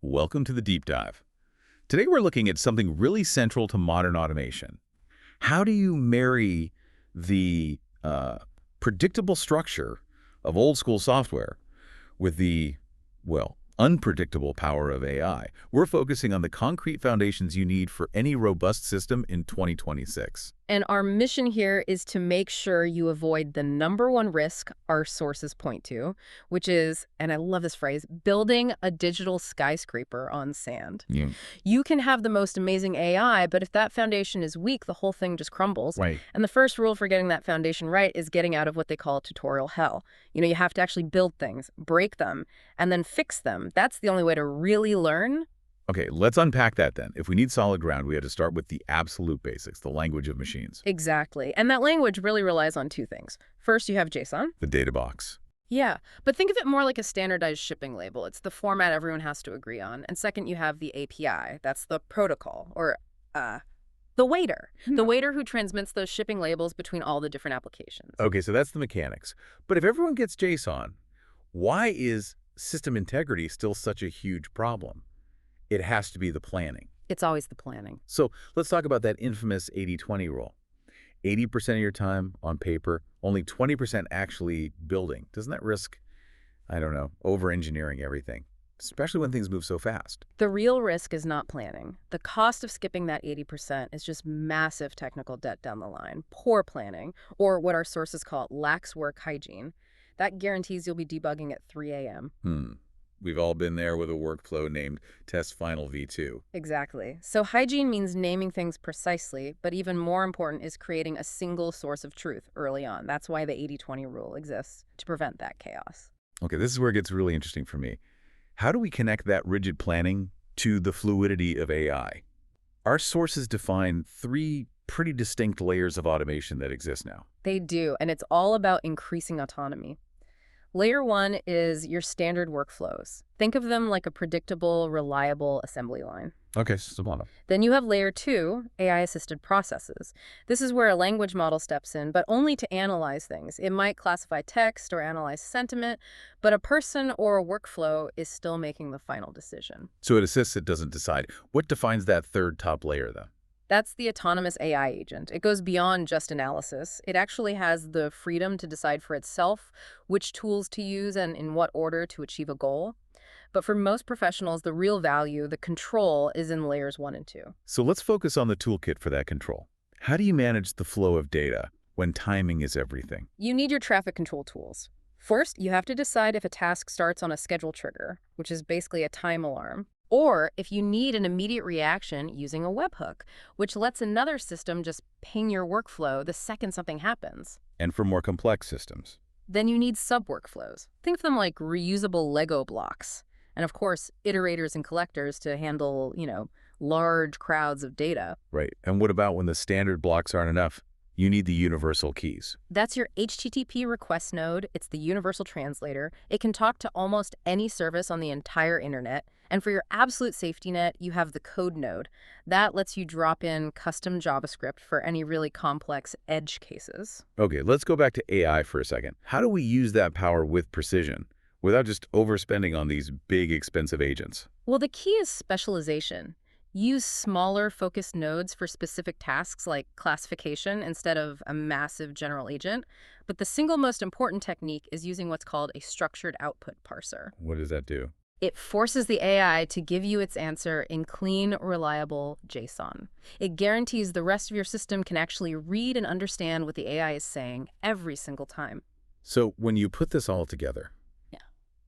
Welcome to the deep dive. Today we're looking at something really central to modern automation. How do you marry the predictable structure of old school software with the, well, unpredictable power of AI? We're focusing on the concrete foundations you need for any robust system in 2026. And our mission here is to make sure you avoid the number one risk our sources point to, which is, and I love this phrase, building a digital skyscraper on sand. Yeah. You can have the most amazing AI, but if that foundation is weak, the whole thing just crumbles. Right. And the first rule for getting that foundation right is getting out of what they call tutorial hell. You have to actually build things, break them, and then fix them. That's the only way to really learn. Okay, let's unpack that then. If we need solid ground, we have to start with the absolute basics, the language of machines. Exactly. And that language really relies on two things. First, you have JSON. The data box. Yeah, but think of it more like a standardized shipping label. It's the format everyone has to agree on. And second, you have the API. That's the protocol, or the waiter. The waiter who transmits those shipping labels between all the different applications. Okay, so that's the mechanics. But if everyone gets JSON, why is system integrity still such a huge problem? It has to be the planning. It's always the planning. So let's talk about that infamous 80-20 rule. 80% of your time on paper, only 20% actually building. Doesn't that risk, I don't know, over-engineering everything, especially when things move so fast? The real risk is not planning. The cost of skipping that 80% is just massive technical debt down the line, poor planning, or what our sources call lax work hygiene. That guarantees you'll be debugging at 3 a.m. We've all been there with a workflow named Test Final V2. Exactly. So hygiene means naming things precisely, but even more important is creating a single source of truth early on. That's why the 80-20 rule exists, to prevent that chaos. Okay, this is where it gets really interesting for me. How do we connect that rigid planning to the fluidity of AI? Our sources define three pretty distinct layers of automation that exist now. They do, and it's all about increasing autonomy. Layer one is your standard workflows. Think of them like a predictable, reliable assembly line. Okay, Sublana. Then you have layer two, AI-assisted processes. This is where a language model steps in, but only to analyze things. It might classify text or analyze sentiment, but a person or a workflow is still making the final decision. So it assists, it doesn't decide. What defines that third top layer, though? That's the autonomous AI agent. It goes beyond just analysis. It actually has the freedom to decide for itself which tools to use and in what order to achieve a goal. But for most professionals, the real value, the control, is in layers 1 and 2. So let's focus on the toolkit for that control. How do you manage the flow of data when timing is everything? You need your traffic control tools. First, you have to decide if a task starts on a schedule trigger, which is basically a time alarm, or if you need an immediate reaction using a webhook, which lets another system just ping your workflow the second something happens. And for more complex systems? Then you need sub-workflows. Think of them like reusable Lego blocks. And of course, iterators and collectors to handle, large crowds of data. Right. And what about when the standard blocks aren't enough? You need the universal keys. That's your HTTP request node. It's the universal translator. It can talk to almost any service on the entire internet. And for your absolute safety net, you have the code node. That lets you drop in custom JavaScript for any really complex edge cases. Okay, let's go back to AI for a second. How do we use that power with precision without just overspending on these big, expensive agents? Well, the key is specialization. Use smaller, focused nodes for specific tasks like classification instead of a massive general agent. But the single most important technique is using what's called a structured output parser. What does that do? It forces the AI to give you its answer in clean, reliable JSON. It guarantees the rest of your system can actually read and understand what the AI is saying every single time. So when you put this all together,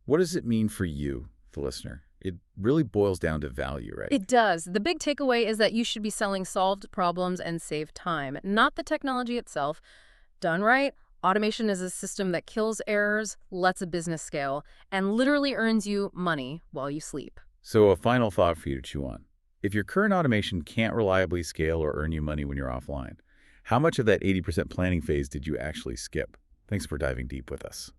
what does it mean for you, the listener? It really boils down to value, right? It does. The big takeaway is that you should be selling solved problems and save time, not the technology itself. Done right, automation is a system that kills errors, lets a business scale, and literally earns you money while you sleep. So a final thought for you to chew on. If your current automation can't reliably scale or earn you money when you're offline, how much of that 80% planning phase did you actually skip? Thanks for diving deep with us.